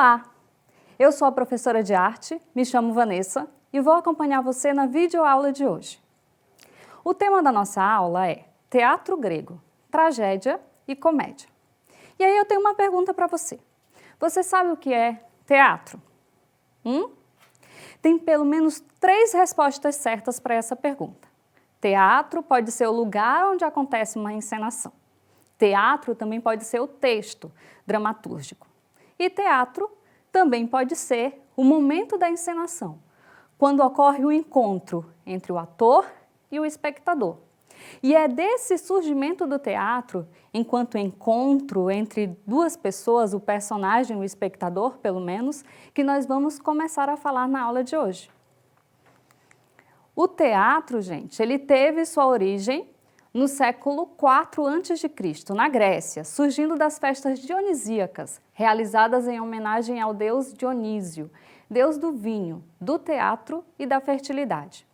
Olá, eu sou a professora de arte, me chamo Vanessa e vou acompanhar você na videoaula de hoje. O tema da nossa aula é Teatro Grego, Tragédia e Comédia. E aí eu tenho uma pergunta para você. Você sabe o que é teatro? Tem pelo menos 3 respostas certas para essa pergunta. Teatro pode ser o lugar onde acontece uma encenação. Teatro também pode ser o texto dramatúrgico. E teatro também pode ser o momento da encenação, quando ocorre o encontro entre o ator e o espectador. E é desse surgimento do teatro, enquanto encontro entre duas pessoas, o personagem e o espectador, pelo menos, que nós vamos começar a falar na aula de hoje. O teatro, gente, ele teve sua origem no século IV a.C., na Grécia, surgindo das festas dionisíacas, realizadas em homenagem ao deus Dionísio, deus do vinho, do teatro e da fertilidade.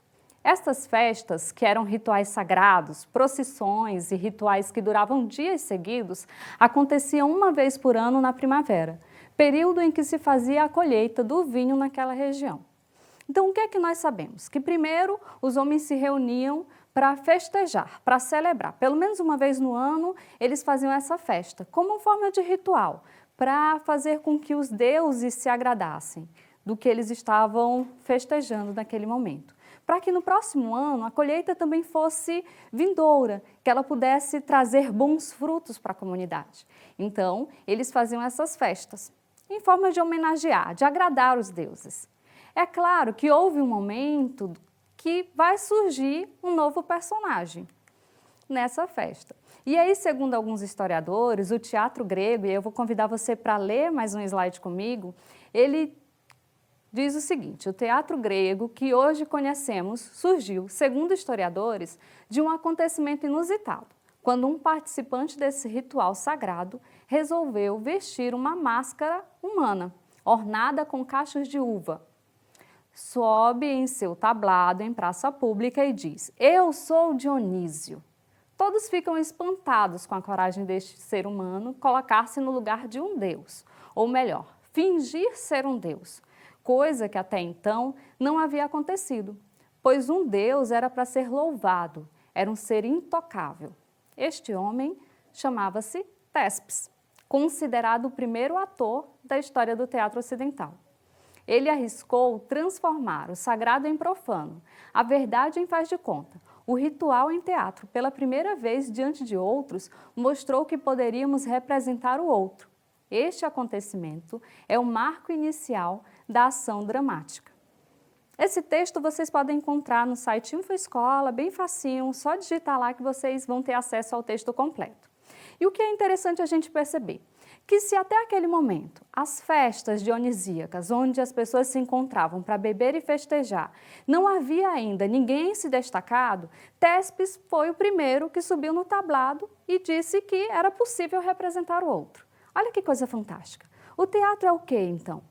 Estas festas, que eram rituais sagrados, procissões e rituais que duravam dias seguidos, aconteciam uma vez por ano na primavera, período em que se fazia a colheita do vinho naquela região. Então, o que é que nós sabemos? Que primeiro os homens se reuniam para festejar, para celebrar. Pelo menos uma vez no ano, eles faziam essa festa, como uma forma de ritual, para fazer com que os deuses se agradassem do que eles estavam festejando naquele momento. Para que no próximo ano a colheita também fosse vindoura, que ela pudesse trazer bons frutos para a comunidade. Então, eles faziam essas festas, em forma de homenagear, de agradar os deuses. É claro que houve um momento que vai surgir um novo personagem nessa festa. E aí, segundo alguns historiadores, o teatro grego, e eu vou convidar você para ler mais um slide comigo, ele diz o seguinte: o teatro grego que hoje conhecemos surgiu, segundo historiadores, de um acontecimento inusitado, quando um participante desse ritual sagrado resolveu vestir uma máscara humana, ornada com cachos de uva. Sobe em seu tablado em praça pública e diz: "Eu sou Dionísio". Todos ficam espantados com a coragem deste ser humano colocar-se no lugar de um deus, ou melhor, fingir ser um deus, coisa que até então não havia acontecido, pois um deus era para ser louvado, era um ser intocável. Este homem chamava-se Téspis, considerado o primeiro ator da história do teatro ocidental. Ele arriscou transformar o sagrado em profano, a verdade em faz de conta. O ritual em teatro, pela primeira vez diante de outros, mostrou que poderíamos representar o outro. Este acontecimento é o marco inicial da ação dramática. Esse texto vocês podem encontrar no site InfoEscola, bem facinho, só digitar lá que vocês vão ter acesso ao texto completo. E o que é interessante a gente perceber? Que se até aquele momento as festas dionisíacas, onde as pessoas se encontravam para beber e festejar, não havia ainda ninguém se destacado, Téspis foi o primeiro que subiu no tablado e disse que era possível representar o outro. Olha que coisa fantástica. O teatro é o quê, então?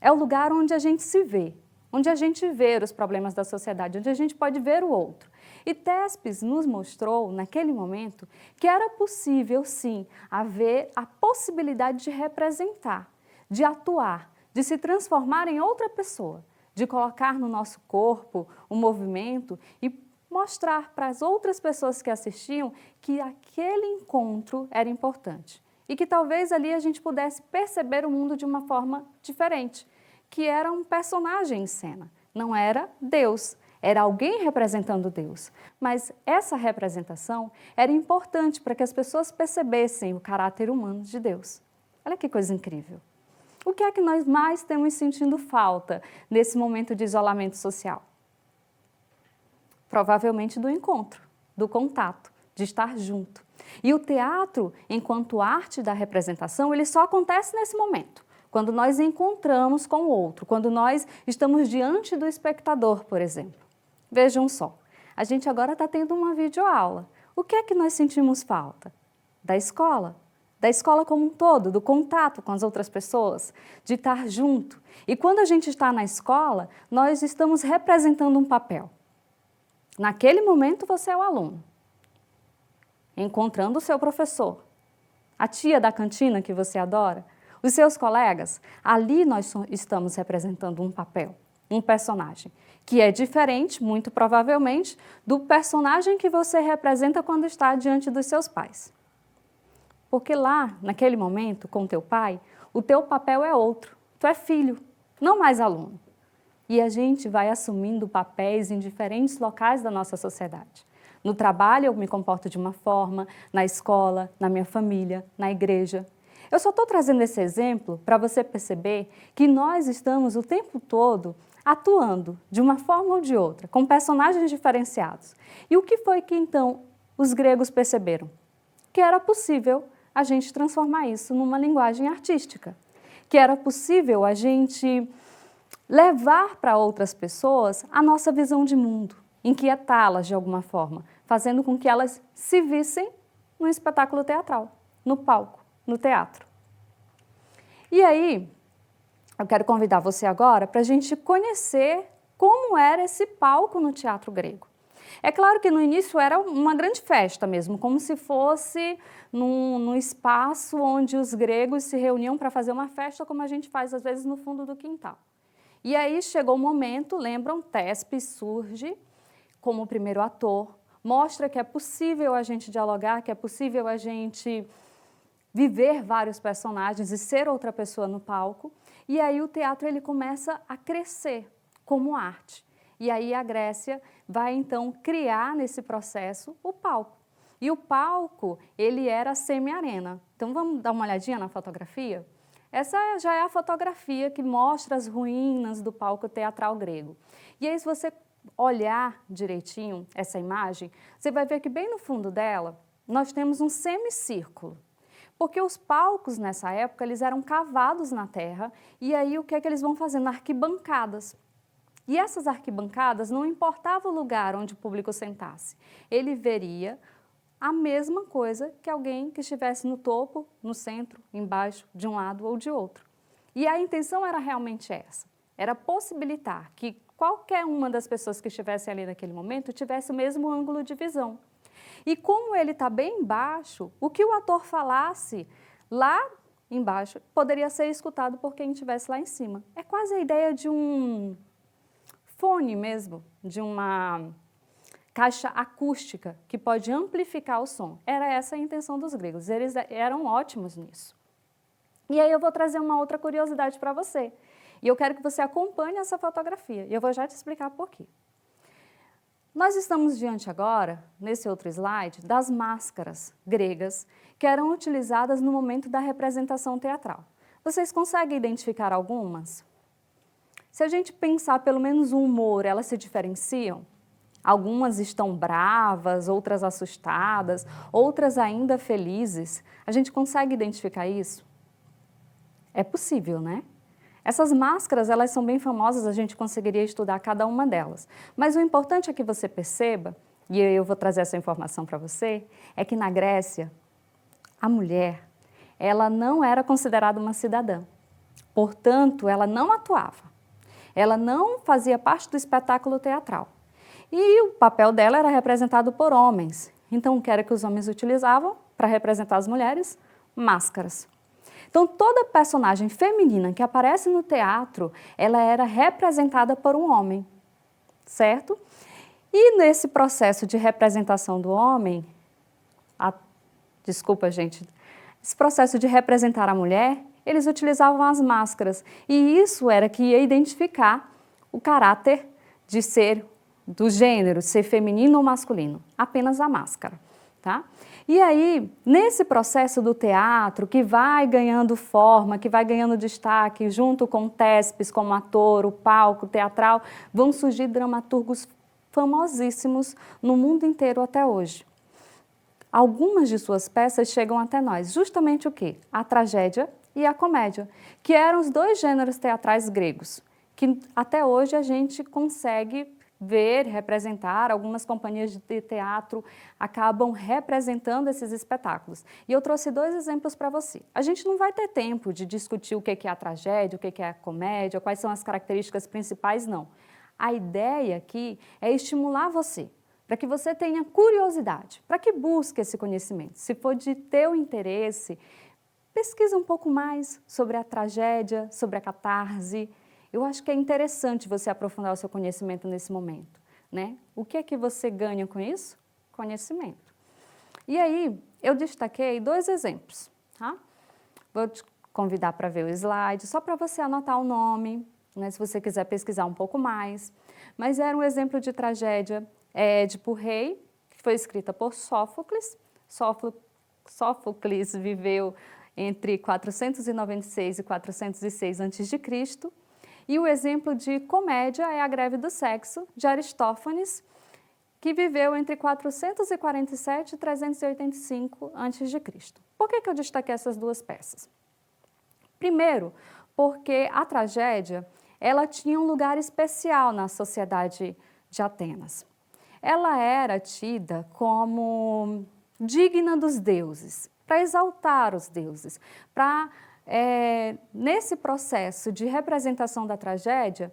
É o lugar onde a gente se vê, onde a gente vê os problemas da sociedade, onde a gente pode ver o outro. E Téspis nos mostrou, naquele momento, que era possível, sim, haver a possibilidade de representar, de atuar, de se transformar em outra pessoa, de colocar no nosso corpo o movimento e mostrar para as outras pessoas que assistiam que aquele encontro era importante. E que talvez ali a gente pudesse perceber o mundo de uma forma diferente, que era um personagem em cena, não era Deus. Era alguém representando Deus, mas essa representação era importante para que as pessoas percebessem o caráter humano de Deus. Olha que coisa incrível! O que é que nós mais temos sentindo falta nesse momento de isolamento social? Provavelmente do encontro, do contato, de estar junto. E o teatro, enquanto arte da representação, ele só acontece nesse momento, quando nós encontramos com o outro, quando nós estamos diante do espectador, por exemplo. Vejam só, a gente agora está tendo uma videoaula. O que é que nós sentimos falta? Da escola como um todo, do contato com as outras pessoas, de estar junto. E quando a gente está na escola, nós estamos representando um papel. Naquele momento você é o aluno, encontrando o seu professor, a tia da cantina que você adora, Os seus colegas, ali nós estamos representando um papel, um personagem, que é diferente, muito provavelmente, do personagem que você representa quando está diante dos seus pais. Porque lá, naquele momento, com teu pai, o teu papel é outro. Tu é filho, não mais aluno. E a gente vai assumindo papéis em diferentes locais da nossa sociedade. No trabalho eu me comporto de uma forma, na escola, na minha família, na igreja. Eu só estou trazendo esse exemplo para você perceber que nós estamos o tempo todo atuando de uma forma ou de outra, com personagens diferenciados. E o que foi que então os gregos perceberam? Que era possível a gente transformar isso numa linguagem artística, que era possível a gente levar para outras pessoas a nossa visão de mundo, inquietá-las de alguma forma, fazendo com que elas se vissem no espetáculo teatral, no palco, no teatro. E aí, eu quero convidar você agora para a gente conhecer como era esse palco no teatro grego. É claro que no início era uma grande festa mesmo, como se fosse num espaço onde os gregos se reuniam para fazer uma festa, como a gente faz às vezes no fundo do quintal. E aí chegou o momento, lembram, Téspis surge como o primeiro ator, mostra que é possível a gente dialogar, que é possível a gente viver vários personagens e ser outra pessoa no palco. E aí o teatro ele começa a crescer como arte. E aí a Grécia vai então criar nesse processo o palco. E o palco, ele era semi-arena. Então vamos dar uma olhadinha na fotografia? Essa já é a fotografia que mostra as ruínas do palco teatral grego. E aí se você olhar direitinho essa imagem, você vai ver que bem no fundo dela nós temos um semicírculo. Porque os palcos nessa época eles eram cavados na terra e aí o que é que eles vão fazendo? Arquibancadas. E essas arquibancadas não importava o lugar onde o público sentasse. Ele veria a mesma coisa que alguém que estivesse no topo, no centro, embaixo, de um lado ou de outro. E a intenção era realmente essa, era possibilitar que qualquer uma das pessoas que estivesse ali naquele momento tivesse o mesmo ângulo de visão. E como ele está bem embaixo, o que o ator falasse lá embaixo poderia ser escutado por quem estivesse lá em cima. É quase a ideia de um fone mesmo, de uma caixa acústica que pode amplificar o som. Era essa a intenção dos gregos, eles eram ótimos nisso. E aí eu vou trazer uma outra curiosidade para você. E eu quero que você acompanhe essa fotografia, e eu vou já te explicar por quê. Nós estamos diante agora, nesse outro slide, das máscaras gregas que eram utilizadas no momento da representação teatral. Vocês conseguem identificar algumas? Se a gente pensar pelo menos o humor, elas se diferenciam? Algumas estão bravas, outras assustadas, outras ainda felizes. A gente consegue identificar isso? É possível, né? Essas máscaras, elas são bem famosas, a gente conseguiria estudar cada uma delas. Mas o importante é que você perceba, e eu vou trazer essa informação para você, é que na Grécia, a mulher, ela não era considerada uma cidadã. Portanto, ela não atuava. Ela não fazia parte do espetáculo teatral. E o papel dela era representado por homens. Então, o que era que os homens utilizavam para representar as mulheres? Máscaras. Então, toda personagem feminina que aparece no teatro, ela era representada por um homem, certo? E nesse processo de representação do homem, desculpa, gente, esse processo de representar a mulher, eles utilizavam as máscaras. E isso era que ia identificar o caráter de ser do gênero, ser feminino ou masculino, apenas a máscara, tá? E aí, nesse processo do teatro, que vai ganhando forma, que vai ganhando destaque, junto com Téspis como ator, o palco teatral, vão surgir dramaturgos famosíssimos no mundo inteiro até hoje. Algumas de suas peças chegam até nós, justamente o quê? A tragédia e a comédia, que eram os dois gêneros teatrais gregos, que até hoje a gente consegue ver, representar, algumas companhias de teatro acabam representando esses espetáculos. E eu trouxe dois exemplos para você. A gente não vai ter tempo de discutir o que é a tragédia, o que é a comédia, quais são as características principais, não. A ideia aqui é estimular você, para que você tenha curiosidade, para que busque esse conhecimento. Se for de teu interesse, pesquisa um pouco mais sobre a tragédia, sobre a catarse. Eu acho que é interessante você aprofundar o seu conhecimento nesse momento, né? O que é que você ganha com isso? Conhecimento. E aí, eu destaquei 2 exemplos, tá? Vou te convidar para ver o slide, só para você anotar o nome, né, se você quiser pesquisar um pouco mais. Mas era um exemplo de tragédia, Édipo Rei, que foi escrita por Sófocles. Sófocles viveu entre 496 e 406 a.C. E o exemplo de comédia é A Greve do Sexo, de Aristófanes, que viveu entre 447 e 385 a.C. Por que eu destaquei essas 2 peças? Primeiro, porque a tragédia, ela tinha um lugar especial na sociedade de Atenas. Ela era tida como digna dos deuses, para exaltar os deuses, para, nesse processo de representação da tragédia,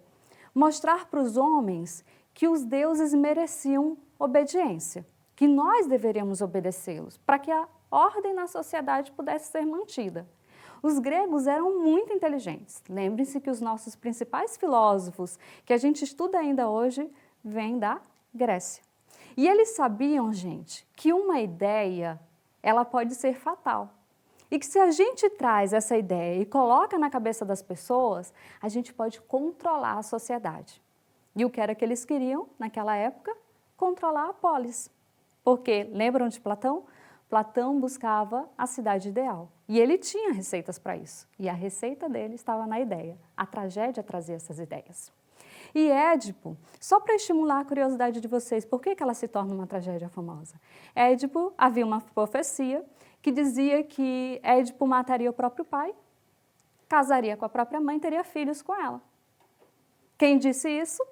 mostrar para os homens que os deuses mereciam obediência, que nós deveríamos obedecê-los, para que a ordem na sociedade pudesse ser mantida. Os gregos eram muito inteligentes. Lembrem-se que os nossos principais filósofos, que a gente estuda ainda hoje, vêm da Grécia. E eles sabiam, gente, que uma ideia, ela pode ser fatal. E que se a gente traz essa ideia e coloca na cabeça das pessoas, a gente pode controlar a sociedade. E o que era que eles queriam, naquela época? Controlar a polis. Porque, lembram de Platão? Platão buscava a cidade ideal. E ele tinha receitas para isso. E a receita dele estava na ideia. A tragédia trazia essas ideias. E Édipo, só para estimular a curiosidade de vocês, por que ela se torna uma tragédia famosa? Édipo, havia uma profecia que dizia que Édipo mataria o próprio pai, casaria com a própria mãe e teria filhos com ela. Quem disse isso?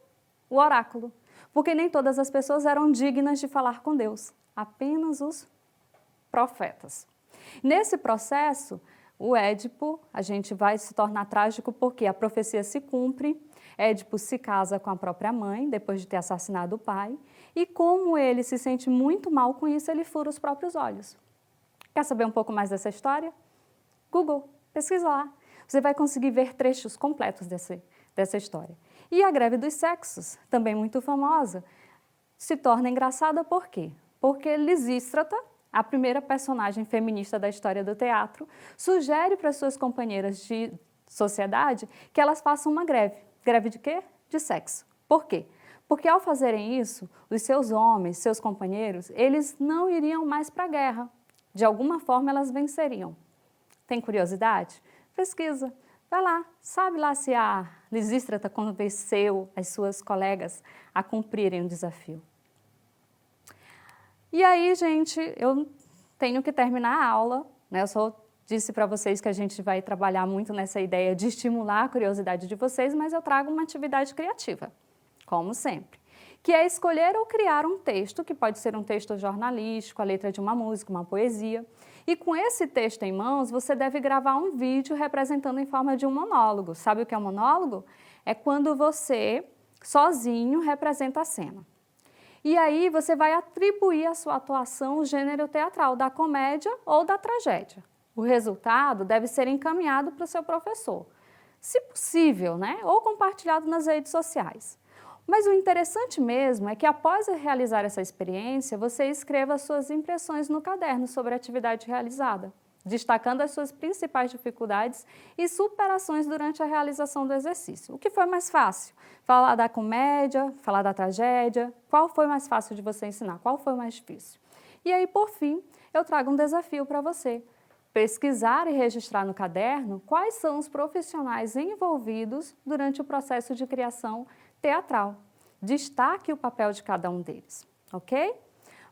O oráculo. Porque nem todas as pessoas eram dignas de falar com Deus, apenas os profetas. Nesse processo, o Édipo, a gente vai se tornar trágico porque a profecia se cumpre, Édipo se casa com a própria mãe, depois de ter assassinado o pai, e como ele se sente muito mal com isso, ele fura os próprios olhos. Quer saber um pouco mais dessa história? Google, pesquisa lá. Você vai conseguir ver trechos completos dessa história. E a Greve dos Sexos, também muito famosa, se torna engraçada por quê? Porque Lisístrata, a primeira personagem feminista da história do teatro, sugere para suas companheiras de sociedade que elas façam uma greve. Greve de quê? De sexo. Por quê? Porque ao fazerem isso, os seus homens, seus companheiros, eles não iriam mais para a guerra. De alguma forma elas venceriam. Tem curiosidade? Pesquisa. Vai lá, sabe lá se a Lisístrata convenceu as suas colegas a cumprirem o desafio. E aí, gente, eu tenho que terminar a aula, né? Eu só disse para vocês que a gente vai trabalhar muito nessa ideia de estimular a curiosidade de vocês, mas eu trago uma atividade criativa, como sempre, que é escolher ou criar um texto, que pode ser um texto jornalístico, a letra de uma música, uma poesia, e com esse texto em mãos, você deve gravar um vídeo representando em forma de um monólogo. Sabe o que é um monólogo? É quando você, sozinho, representa a cena. E aí você vai atribuir à sua atuação o gênero teatral da comédia ou da tragédia. O resultado deve ser encaminhado para o seu professor, se possível, né? Ou compartilhado nas redes sociais. Mas o interessante mesmo é que após realizar essa experiência, você escreva as suas impressões no caderno sobre a atividade realizada, destacando as suas principais dificuldades e superações durante a realização do exercício. O que foi mais fácil? Falar da comédia, falar da tragédia? Qual foi mais fácil de você ensinar? Qual foi mais difícil? E aí, por fim, eu trago um desafio para você. Pesquisar e registrar no caderno quais são os profissionais envolvidos durante o processo de criação teatral. Destaque o papel de cada um deles, ok?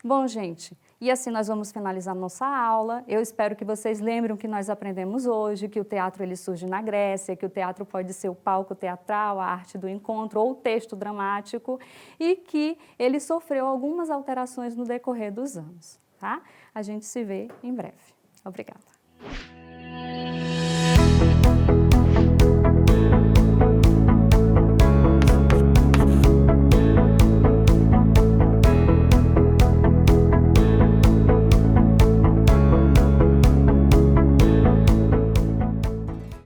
Bom, gente, e assim nós vamos finalizar nossa aula. Eu espero que vocês lembrem o que nós aprendemos hoje, que o teatro ele surge na Grécia, que o teatro pode ser o palco teatral, a arte do encontro ou o texto dramático e que ele sofreu algumas alterações no decorrer dos anos, tá? A gente se vê em breve. Obrigada.